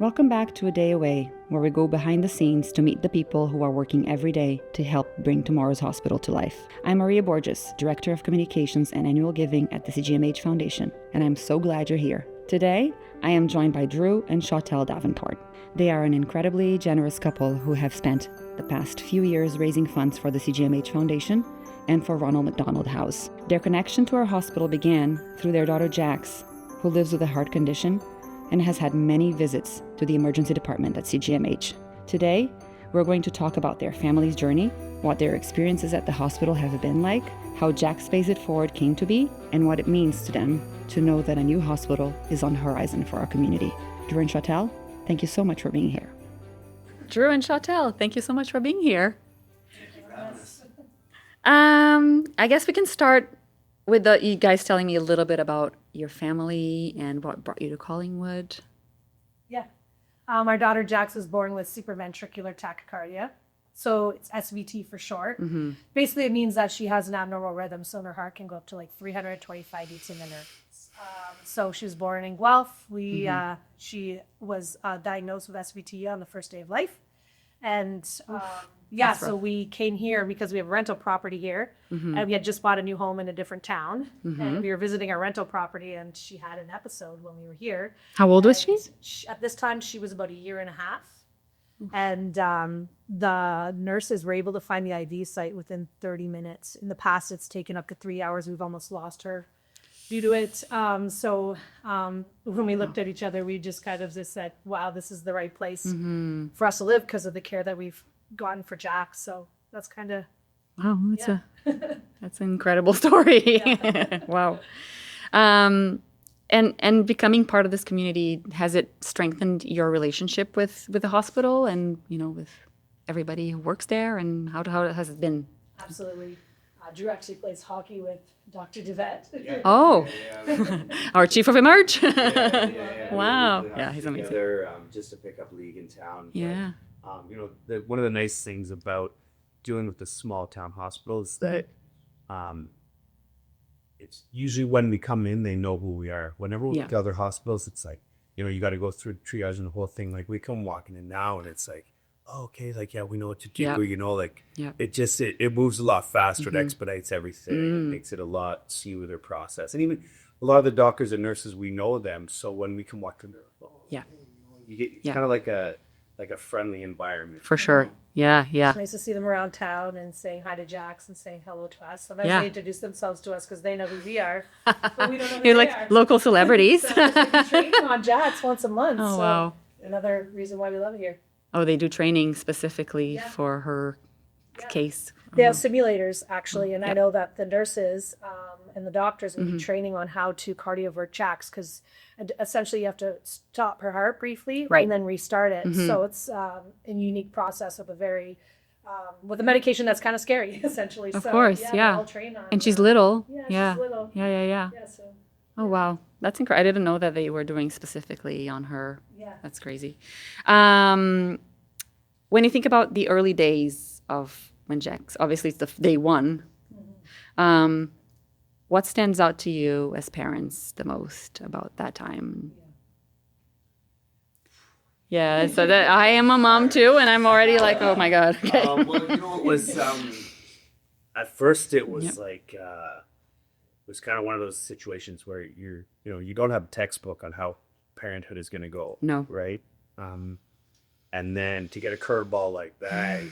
Welcome back to A Day Away, where we go behind the scenes to meet the people who are working every day to help bring tomorrow's hospital to life. I'm Maria Borges, Director of Communications and Annual Giving at the CGMH Foundation, and I'm so glad you're here. Today, I am joined by Drew and Shawtelle Davenport. They are an incredibly generous couple who have spent the past few years raising funds for the CGMH Foundation and for Ronald McDonald House. Their connection to our hospital began through their daughter Jax, who lives with a heart condition and has had many visits to the emergency department at CGMH. Today, we're going to talk about their family's journey, what their experiences at the hospital have been like, how Jax Pays It Forward came to be, and what it means to them to know that a new hospital is on the horizon for our community. Drew and Shawtelle, thank you so much for being here. Drew and Shawtelle, thank you so much for being here. Thank you for having us. I guess we can start with you guys telling me a little bit about your family and what brought you to Collingwood. Yeah. Our daughter Jax was born with supraventricular tachycardia. So it's SVT for short. Mm-hmm. Basically, it means that she has an abnormal rhythm. So her heart can go up to like 325 beats a minute. So she was born in Guelph. She was diagnosed with SVT on the first day of life. And so we came here because we have a rental property here. Mm-hmm. And we had just bought a new home in a different town. Mm-hmm. And we were visiting our rental property and she had an episode when we were here. How old was she? At this time, she was about a year and a half. And the nurses were able to find the IV site within 30 minutes. In the past, it's taken up to 3 hours. We've almost lost her due to it. So when we looked at each other, we just kind of just said, wow, this is the right place for us to live because of the care that we've gotten for Jax. So that's kind of... Wow, that's an incredible story. Wow. And becoming part of this community, has it strengthened your relationship with the hospital and, with everybody who works there? And how has it been? Absolutely. Drew actually plays hockey with Dr. DeVette. Yeah. Oh, our chief of emerge. Wow. Yeah, he's amazing. Just to pick up league in town. Yeah. But, one of the nice things about dealing with the small town hospital is that it's usually when we come in, they know who we are. Whenever we go to other hospitals, it's like, you got to go through triage and the whole thing. Like we come walking in now and it's like, oh, okay, like, yeah, we know what to do. It moves a lot faster. It expedites everything. It makes it a lot smoother process. And even a lot of the doctors and nurses, we know them. So when we can walk in there, you get kind of like a friendly environment. For sure. Yeah. It's nice to see them around town and saying hi to Jax and saying hello to us. Sometimes they introduce themselves to us because they know who we are, but we don't know who You're they like are. local celebrities. So we train on Jax once a month. Oh, so wow. Another reason why we love it here. Oh, they do training specifically for her case. They have simulators, actually, and I know that the nurses and the doctors will be training on how to cardiovert Jax because essentially you have to stop her heart briefly and then restart it. So it's a unique process of a very, with a medication that's kind of scary, essentially. Of course, they're all trained on And she's little. Yeah, she's little. Yeah. So, Oh, wow. That's incredible. I didn't know that they were doing specifically on her. yeah. That's crazy. When you think about the early days of when Jax, obviously it's the day one, what stands out to you as parents the most about that time? Yeah, so that I am a mom too, and I'm already like, oh my God. Okay. It was, at first it was like, it was kind of one of those situations where you don't have a textbook on how parenthood is going to go. No. Right. And then to get a curveball like that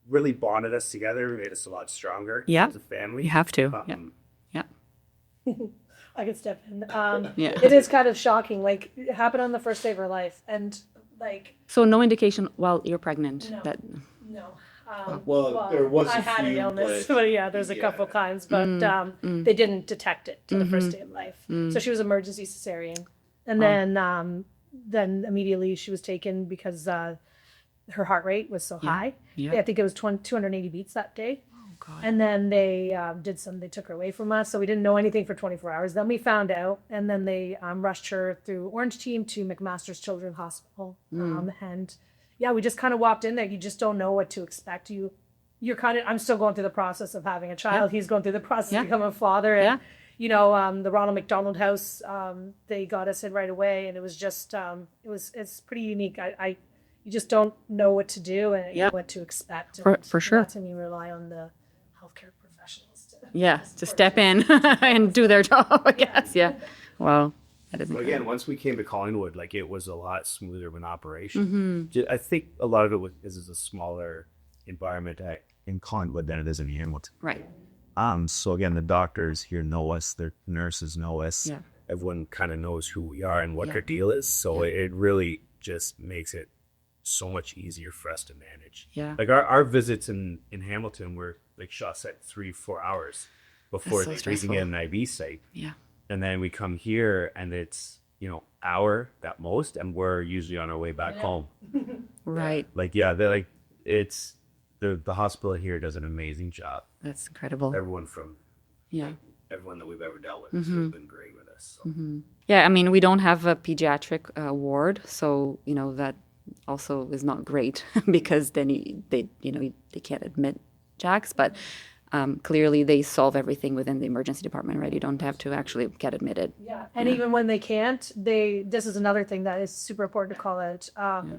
really bonded us together, made us a lot stronger as a family. You have to. Yeah. I could step in. Yeah. It is kind of shocking. Like, it happened on the first day of her life. And, like... So no indication while you're pregnant? No. No. Well, there was I a had few, an illness, but there's a couple times, but they didn't detect it till the first day of life. So she was emergency cesarean, and then immediately she was taken because her heart rate was so high. Yeah. I think it was 280 beats that day. Oh God. And then they they took her away from us, so we didn't know anything for 24 hours. Then we found out, and then they rushed her through Orange Team to McMaster's Children's Hospital, and. Yeah, we just kind of walked in there. You just don't know what to expect. You're kind of, I'm still going through the process of having a child. He's going through the process of becoming a father. And the Ronald McDonald House, they got us in right away, and it was just, it's pretty unique. You just don't know what to do and what to expect. For sure. That's when you rely on the healthcare professionals to step in and do their job, I guess. Yeah. Wow. That is But incredible. again, once we came to Collingwood, like it was a lot smoother of an operation. I think a lot of it is a smaller environment in Collingwood than it is in Hamilton. Right. So again, the doctors here know us, the nurses know us. Yeah. Everyone kind of knows who we are and what our deal is. So it really just makes it so much easier for us to manage. Yeah. Like our visits in Hamilton were like shots at 3-4 hours before so we can stressful. get an IV site. Yeah. And then we come here and it's, hour at most, and we're usually on our way back home. Right. Like, they're like, it's the hospital here does an amazing job. That's incredible. Everyone that we've ever dealt with has been great with us. So. Yeah, I mean, we don't have a pediatric ward, so that also is not great because then they can't admit Jax, but clearly they solve everything within the emergency department, right? You don't have to actually get admitted. Yeah, and even when they can't, this is another thing that is super important to call out.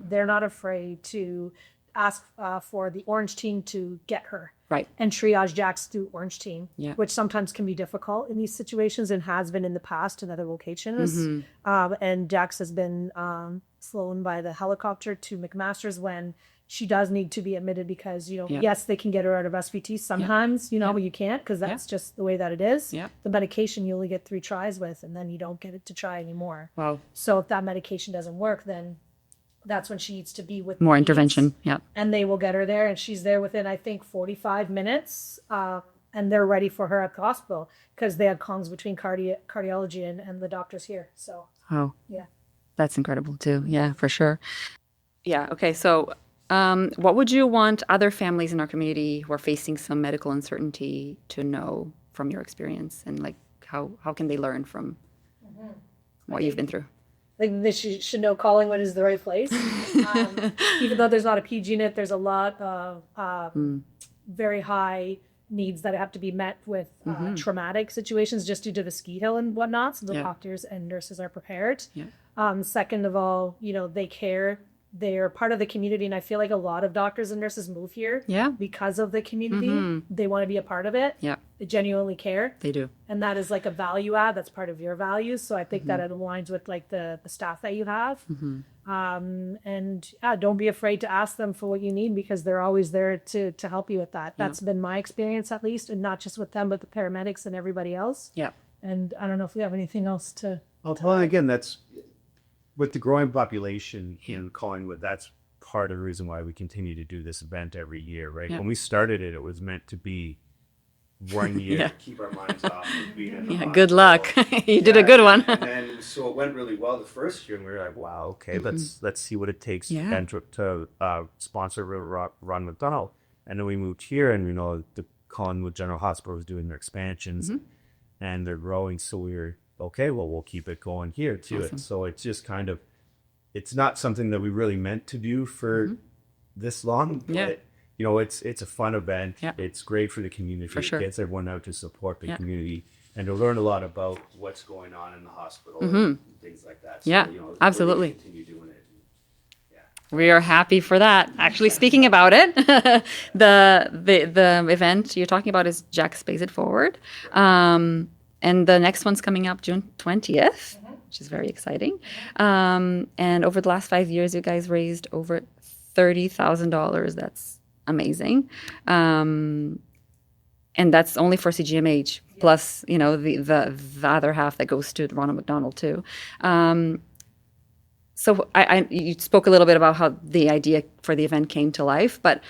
They're not afraid to ask for the orange team to get her. Right. And triage Jax through orange team, Yeah. which sometimes can be difficult in these situations and has been in the past in other locations. And Jax has been flown by the helicopter to McMaster's when she does need to be admitted because, yes, they can get her out of SVT sometimes, but you can't because that's just the way that it is. Yeah. The medication you only get 3 tries with, and then you don't get it to try anymore. Wow. So if that medication doesn't work, then that's when she needs to be with More the intervention. aides, Yeah. and they will get her there, and she's there within, I think, 45 minutes, and they're ready for her at the hospital because they had comms between cardiology and the doctors here. So Oh. yeah. That's incredible too. Yeah, for sure. Yeah. Okay. So, what would you want other families in our community who are facing some medical uncertainty to know from your experience, and like how can they learn from what you've been through? I think they should know Collingwood is the right place. Even though there's not a PG unit, there's a lot of very high needs that have to be met with traumatic situations just due to the ski hill and whatnot. So the doctors and nurses are prepared. Yeah. Second of all, they care. They're part of the community. And I feel like a lot of doctors and nurses move here because of the community. They want to be a part of it. Yeah. They genuinely care. They do. And that is like a value add. That's part of your values. So I think that it aligns with like the staff that you have. And don't be afraid to ask them for what you need because they're always there to help you with that. That's been my experience at least, and not just with them, but the paramedics and everybody else. Yeah. And I don't know if we have anything else to. Well, again, that's with the growing population in Collingwood. That's part of the reason why we continue to do this event every year, right? Yeah. When we started it, it was meant to be 1 year to keep our minds off of being in the hospital. Good luck. You did a good one. And then, so it went really well the first year, and we were like, wow, okay, let's see what it takes and to sponsor Ron McDonald. And then we moved here, and the Collingwood General Hospital was doing their expansions and they're growing, so we were okay, well, we'll keep it going here too. Awesome. So it's just kind of, it's not something that we really meant to do for this long, but it's a fun event. Yeah. It's great for the community. For sure. It gets everyone out to support the community and to learn a lot about what's going on in the hospital and things like that. So, Yeah, we're absolutely. gonna continue doing it. We are happy for that. Actually, speaking about it, the event you're talking about is Jax Pays It Forward. And the next one's coming up June 20th, which is very exciting. And over the last 5 years, you guys raised over $30,000. That's amazing. And that's only for CGMH, plus, the other half that goes to Ronald McDonald too. So you spoke a little bit about how the idea for the event came to life, but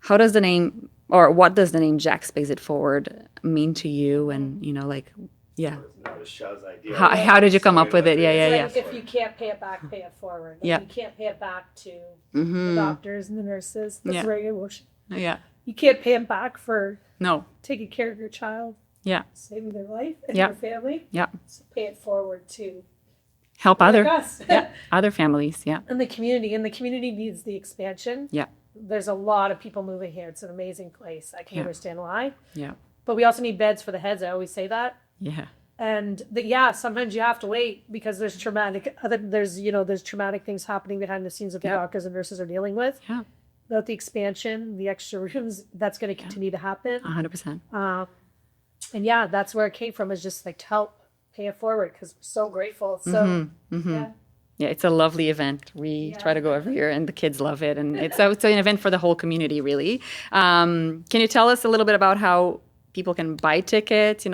how does the name, or what does the name Jax Pays It Forward mean to you? And, That was Shaw's idea. How did you come up with it? Yeah. Like if you can't pay it back, pay it forward. Like Yeah. You can't pay it back to the doctors and the nurses. That's Yeah. very emotional. Yeah. You can't pay them back for No. taking care of your child, Yeah. saving their life and Yeah. your family. Yeah. So pay it forward to Help like other us. other families. Yeah. And the community needs the expansion. Yeah. There's a lot of people moving here. It's an amazing place. I can understand why. Yeah. But we also need beds for the heads. I always say that. Yeah. And sometimes you have to wait because there's traumatic things happening behind the scenes that the doctors and nurses are dealing with. Yeah. Without the expansion, the extra rooms, that's going to continue to happen. 100%. And that's where it came from, is just like to help pay it forward, because we're so grateful. So Yeah, it's a lovely event. We try to go every year, and the kids love it. And it's an event for the whole community, really. Can you tell us a little bit about how people can buy tickets?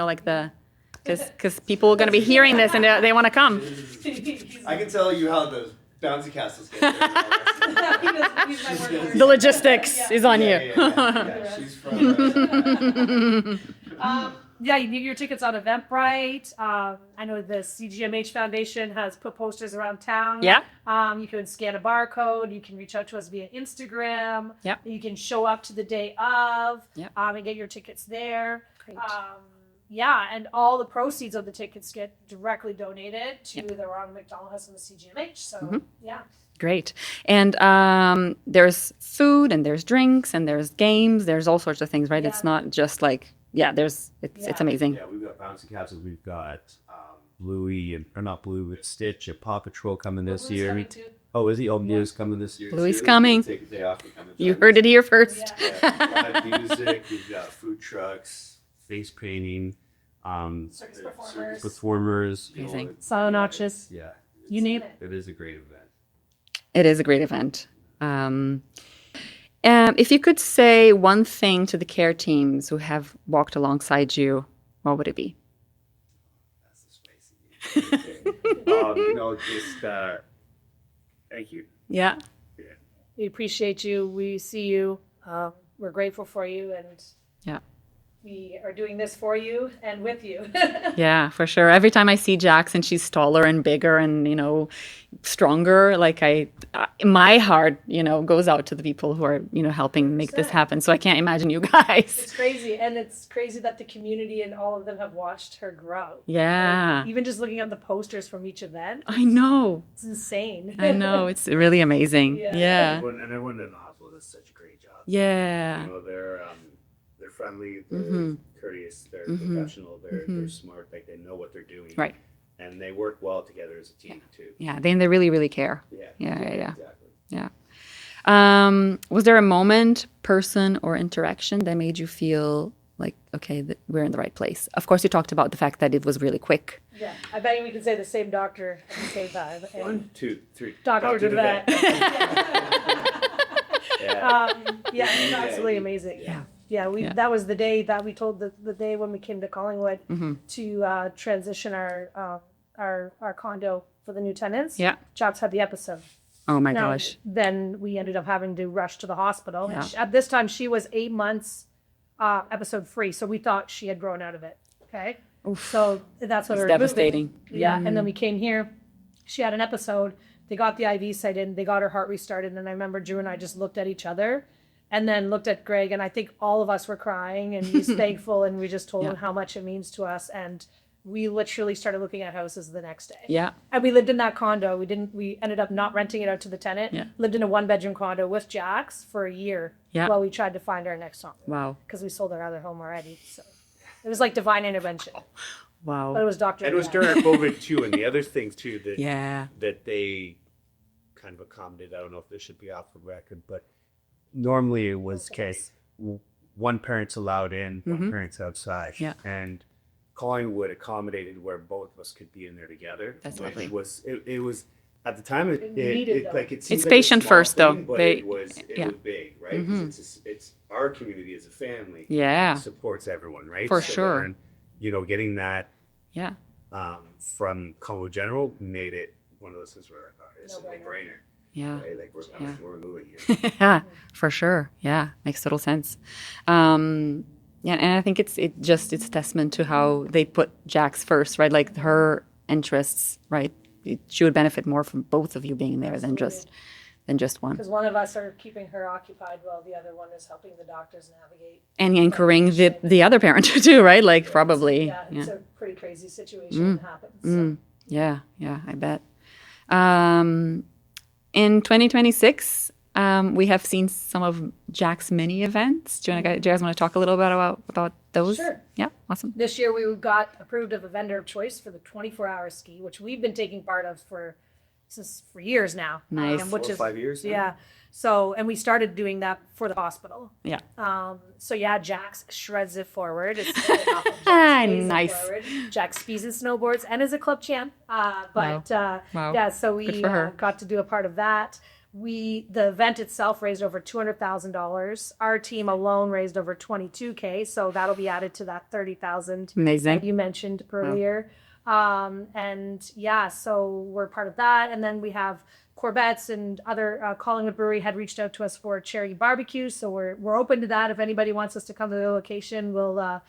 Because people are going to be hearing this and they want to come. I can tell you how the bouncy castles get there. The logistics is on you. Yeah, she's from. you can get your tickets on Eventbrite. I know the CGMH Foundation has put posters around town. Yeah. You can scan a barcode. You can reach out to us via Instagram. Yep. You can show up to the day of. Yep. And get your tickets there. Great. And all the proceeds of the tickets get directly donated to the Ronald McDonald House and the CGMH. So, Great. And there's food and there's drinks and there's games. There's all sorts of things, right? Yeah. It's not just like, it's amazing. Yeah, we've got bouncy castles. We've got Bluey but Stitch and Paw Patrol coming this year. Oh, is he? Oh, Bluey's coming this year. Bluey's too. coming. Take a day off and come and You join heard us. it here first. Live music. We've got food trucks, face painting, Circus performers. Amazing. Saw notches. Yeah, You name it. it is a great event. It is a great event. If you could say one thing to the care teams who have walked alongside you, what would it be? That's spicy. Thank you. Yeah. We appreciate you. We see you. We're grateful for you, and Yeah. we are doing this for you and with you. Yeah, for sure. Every time I see Jax and she's taller and bigger and, stronger, like my heart, goes out to the people who are, helping make this happen. So I can't imagine you guys. It's crazy. And it's crazy that the community and all of them have watched her grow. Yeah. Like, even just looking at the posters from each event, I know. it's insane. I know. It's really amazing. Yeah. Yeah. Everyone in the hospital does such a great job. Yeah. They're friendly, they're courteous, they're professional, they're smart, like they know what they're doing. Right. And they work well together as a team too. Yeah. They really, really care. Yeah. Exactly. Yeah. Yeah. Was there a moment, person, or interaction that made you feel like, okay, we're in the right place? Of course, you talked about the fact that it was really quick. Yeah. I bet we can say the same doctor at the same time. 1, 2, 3. Doctor to vet. Yeah. It's absolutely amazing. That was the day that we told the day when we came to Collingwood to transition our condo for the new tenants. Yeah. Chops had the episode. Oh my gosh. Then we ended up having to rush to the hospital. Yeah. At this time, she was 8 months episode free, so we thought she had grown out of it. Okay. Oof. So that's what It's her devastating. Yeah. And then we came here. She had an episode. They got the IV site in. They got her heart restarted. And I remember Drew and I just looked at each other and then looked at Greg. And I think all of us were crying and he's thankful. And we just told him how much it means to us. And we literally started looking at houses the next day. Yeah. And we lived in that condo. We ended up not renting it out to the tenant. Yeah. Lived in a 1-bedroom condo with Jax for a year while we tried to find our next home. Wow. Because we sold our other home already. So it was like divine intervention. Wow. But it was Dr. And it was during COVID too, and the other things too that they kind of accommodated. I don't know if this should be off the record, but normally it was case one parent's allowed in, one parent's outside. Yeah. And Collingwood accommodated where both of us could be in there together. That's which lovely. It was at the time it seems It's like patient a small first, though. thing, but They- it was yeah. big, right? 'Cause it's our community as a family. Yeah. Supports everyone, right? For sure. then, getting that Yeah. from Collingwood General made it one of those things where it's a no-brainer. Yeah. Right? Like we're moving here. Yeah, for sure. Yeah, makes total sense. And I think it's a testament to how they put Jax first, right? Like her interests, right? She would benefit more from both of you being there than just one. Because one of us are keeping her occupied while the other one is helping the doctors navigate. And anchoring the other parent too, right? Like probably. Yeah, it's a pretty crazy situation that happens. So. Yeah, I bet. In 2026, we have seen some of Jack's mini events. Do you guys want to talk a little bit about those? Sure. Yeah, awesome. This year we got approved of a vendor of choice for the 24-hour ski, which we've been taking part of for years now. Nice. Which 4 or is 5 years now? Yeah. So, and we started doing that for the hospital. Yeah. So yeah, Jax shreds it forward. It's Nice. Jax skis and snowboards and is a club champ. But Wow. yeah, so we Good for her. got to do a part of that. The event itself raised over $200,000. Our team alone raised over $22K. So that'll be added to that $30,000 Amazing. that you mentioned earlier. And yeah, so we're part of that. And then we have Corbett's and other Collingwood Brewery had reached out to us for cherry barbecue. So we're open to that. If anybody wants us to come to the location, we'll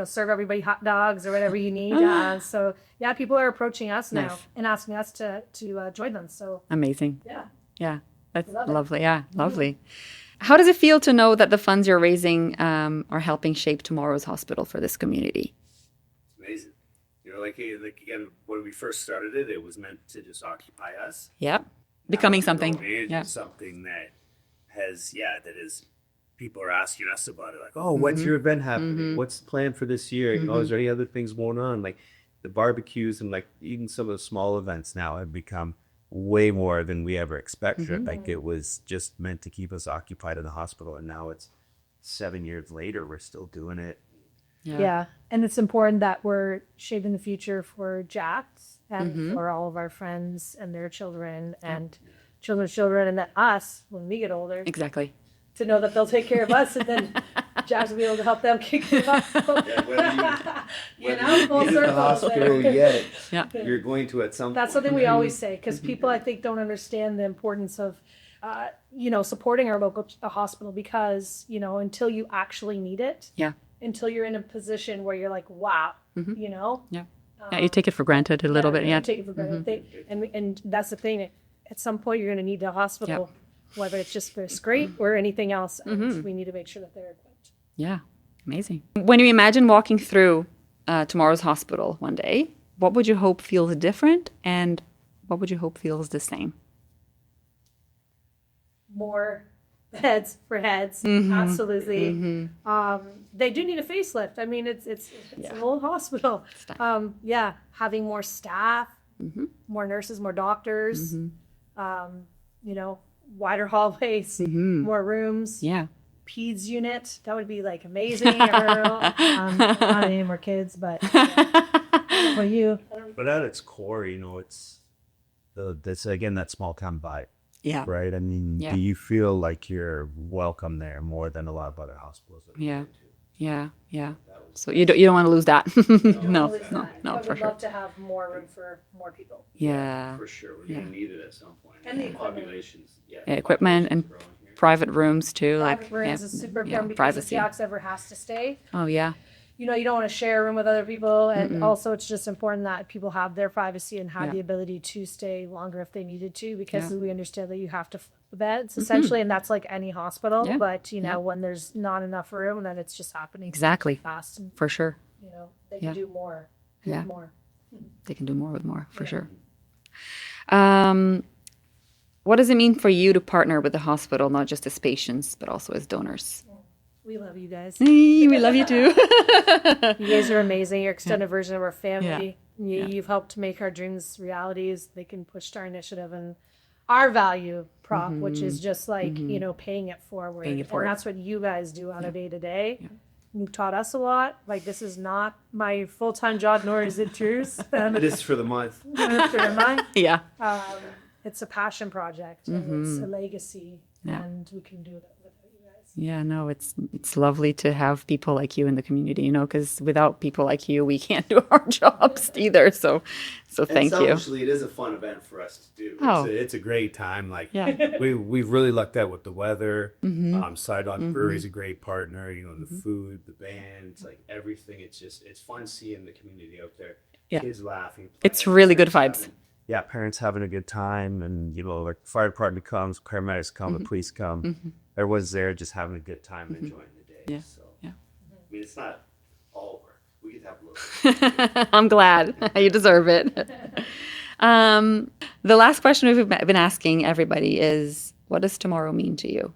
serve everybody hot dogs or whatever you need. So yeah, people are approaching us now Nice. and asking us to join them. So Amazing. yeah. Yeah, that's Love it. lovely. Yeah, lovely. How does it feel to know that the funds you're raising are helping shape tomorrow's hospital for this community? Amazing. Like again, when we first started it, it was meant to just occupy us. Yeah, becoming something. Yeah. Something that that is, people are asking us about it. Like, oh, when's your event happening? What's the plan for this year? Is there any other things going on? Like the barbecues and like even some of the small events now have become way more than we ever expected. Like it was just meant to keep us occupied in the hospital. And now it's 7 years later, we're still doing it. Yeah. And it's important that we're shaping the future for Jax and for all of our friends and their children and children's children, and that us, when we get older, Exactly. to know that they'll take care of us, and then Jax will be able to help them kick the hospital. Full In the circle. hospital yet, Yeah. you're going to at some That's point. something we always say, because people, I think, don't understand the importance of, supporting our local hospital, because, until you actually need it, Yeah. until you're in a position where you're like, wow, Yeah. Yeah, you take it for granted a little bit. Yeah. take it for granted. And that's the thing. At some point, you're going to need the hospital, whether it's just for scrape or anything else. We need to make sure that they're equipped. Yeah. Amazing. When you imagine walking through tomorrow's hospital one day, what would you hope feels different, and what would you hope feels the same? More beds for heads, absolutely. They do need a facelift. I mean, it's an old hospital. Having more staff, more nurses, more doctors, wider hallways, more rooms. Yeah. Peds unit, that would be like amazing. Not any more kids, but for you. But at its core, it's this again, that small town vibe. Yeah. Right. I mean, do you feel like you're welcome there more than a lot of other hospitals? Yeah. Yeah. Yeah. So you don't want to lose that. No, I for would sure. love to have more room for more people. Yeah. For sure. We're going to need it at some point. And the equipment. Populations. Equipment and private rooms too. Private rooms is super important because privacy. if Jax ever has to stay, Oh yeah. you don't want to share a room with other people. And also it's just important that people have their privacy and have Yeah. the ability to stay longer if they needed to, because we understand that you have to flip the beds essentially. And that's like any hospital. Yeah. But, when there's not enough room, then it's just happening Exactly. fast. And, For sure. they can do more. Yeah. More. They can do more with more, for sure. What does it mean for you to partner with the hospital, not just as patients, but also as donors? We love you guys. We love you too. You guys are amazing. You're extended version of our family. You've helped make our dreams realities. They can push our initiative and our value prop, which is just like, paying it forward. Paying it forward. And that's what you guys do on a day to day. You've taught us a lot. Like, this is not my full-time job, nor is it Drew's. It is for the month. Yeah. It's a passion project, and it's a legacy, and we can do it without you guys. Yeah, no, it's lovely to have people like you in the community, because without people like you, we can't do our jobs either. So thank you. Selfishly, it is a fun event for us to do. Oh. It's a great time. Like, Yeah. we've really lucked out with the weather. Sidewalk Brewery is a great partner. The food, the band, it's like everything. It's fun seeing the community out there. Yeah. Kids laughing. It's playing, really good parents vibes. parents having a good time, and like fire department comes, paramedics come, the police come. Everyone's there just having a good time and enjoying the day. Yeah. So Yeah. I mean, it's not all over. We get to have a little. I'm glad. You deserve it. The last question we've been asking everybody is, what does tomorrow mean to you?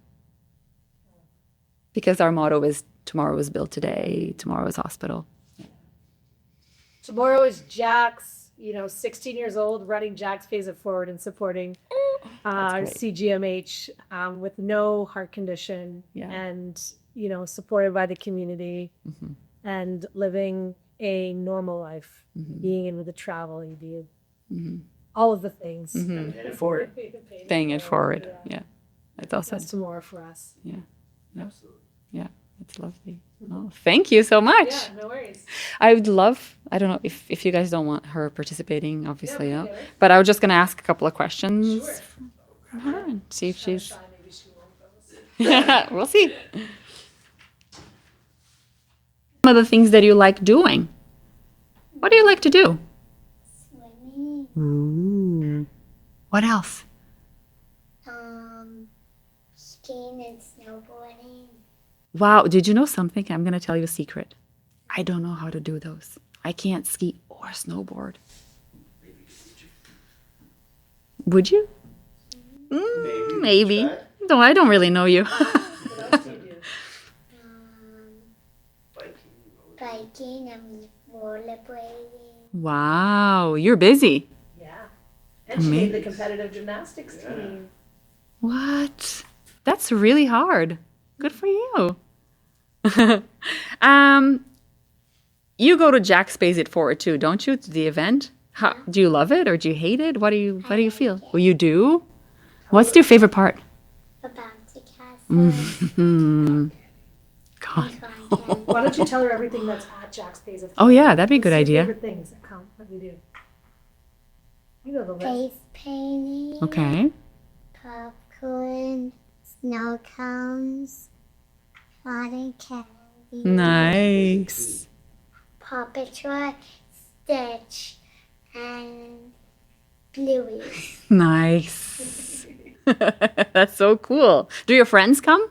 Because our motto is tomorrow was built today, tomorrow's hospital. Tomorrow is Jax, 16 years old, running Jax Pays It Forward and supporting great. CGMH with no heart condition and, supported by the community and living a normal life, being able to travel, all of the things. Mm-hmm. Paying it forward. Paying it forward. Yeah. That's awesome. That's tomorrow for us. Yeah. Absolutely. Yeah. That's lovely. Oh, thank you so much. Yeah, no worries. I would love, I don't know if you guys don't want her participating, obviously, Yeah, no. we get it. But I was just going to ask a couple of questions Sure. from her and see if she's. Shy, maybe she won't go. We'll see. Some of the things that you like doing. What do you like to do? Swimming, Ooh. What else? skiing and snowboarding. Wow. Did you know something? I'm going to tell you a secret. I don't know how to do those. I can't ski or snowboard. Would you? Maybe. Try. No, I don't really know you. What else do you do? Biking and rollerblading. Wow. You're busy. Yeah. And she made the competitive gymnastics team. What? That's really hard. Good for you. You go to Jax Pays It Forward too, don't you? To the event. How, do you love it or do you hate it? What do you feel? Well, you do. What's your favorite part? A bouncy castle. Hmm. God. Content. Why don't you tell her everything that's at Jax Pays It Oh yeah, that'd be a good What's your idea. favorite things that count that we do? You know the list. Face painting. Okay. Popcorn. Snow cones. Cotton candy. Nice. Paw Patrol. Stitch. And Bluey. Nice. That's so cool. Do your friends come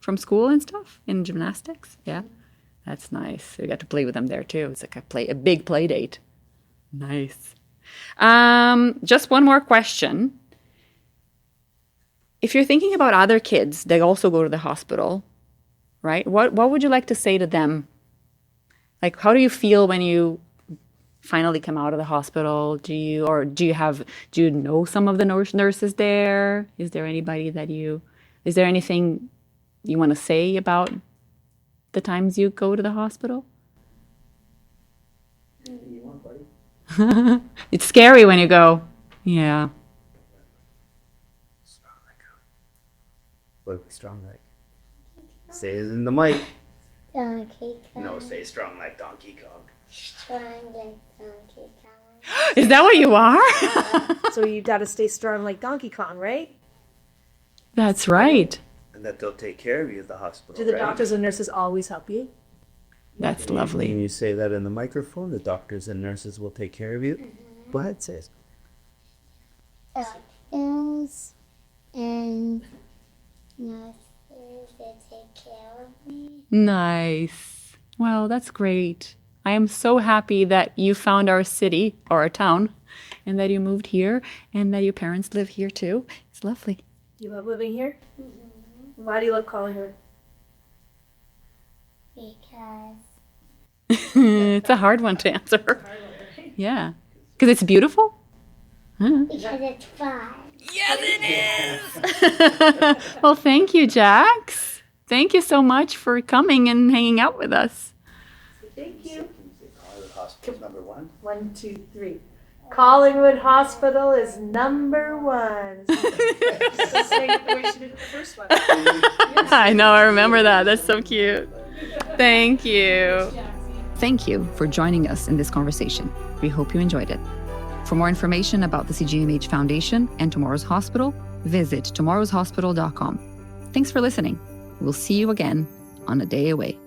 from school and stuff in gymnastics? Yeah. That's nice. You got to play with them there too. It's like a big play date. Nice. Just one more question. If you're thinking about other kids, they also go to the hospital, right? What would you like to say to them? Like, how do you feel when you finally come out of the hospital? Do you know some of the nurses there? Is there anything you want to say about the times you go to the hospital? Anything you want, buddy? It's scary when you go. Yeah. Strong like what strong like? Say it in the mic. Donkey Kong. No, say strong like Donkey Kong. Strong like Donkey Kong. Is that what you are? So you've got to stay strong like Donkey Kong, right? That's right. And that they'll take care of you at the hospital. Do the right? doctors and nurses always help you? That's Can lovely. you say that in the microphone? The doctors and nurses will take care of you. Go ahead, say it. Doctors and nurses that take care of me. Nice. Well, that's great. I am so happy that you found our city or our town and that you moved here and that your parents live here too. It's lovely. Do you love living here? Why do you love calling her? Because It's a hard one to answer. Yeah. Because it's beautiful? because it's fun. Yes, it is. Well, thank you, Jax. Thank you so much for coming and hanging out with us. Thank you. Collingwood Hospital's number one. 1, 2, 3. Collingwood Hospital is number 1. Just saying it the way she did it the first one. I know, I remember that. That's so cute. Thank you. Thank you for joining us in this conversation. We hope you enjoyed it. For more information about the CGMH Foundation and Tomorrow's Hospital, visit tomorrowshospital.com. Thanks for listening. We'll see you again on A Day Away.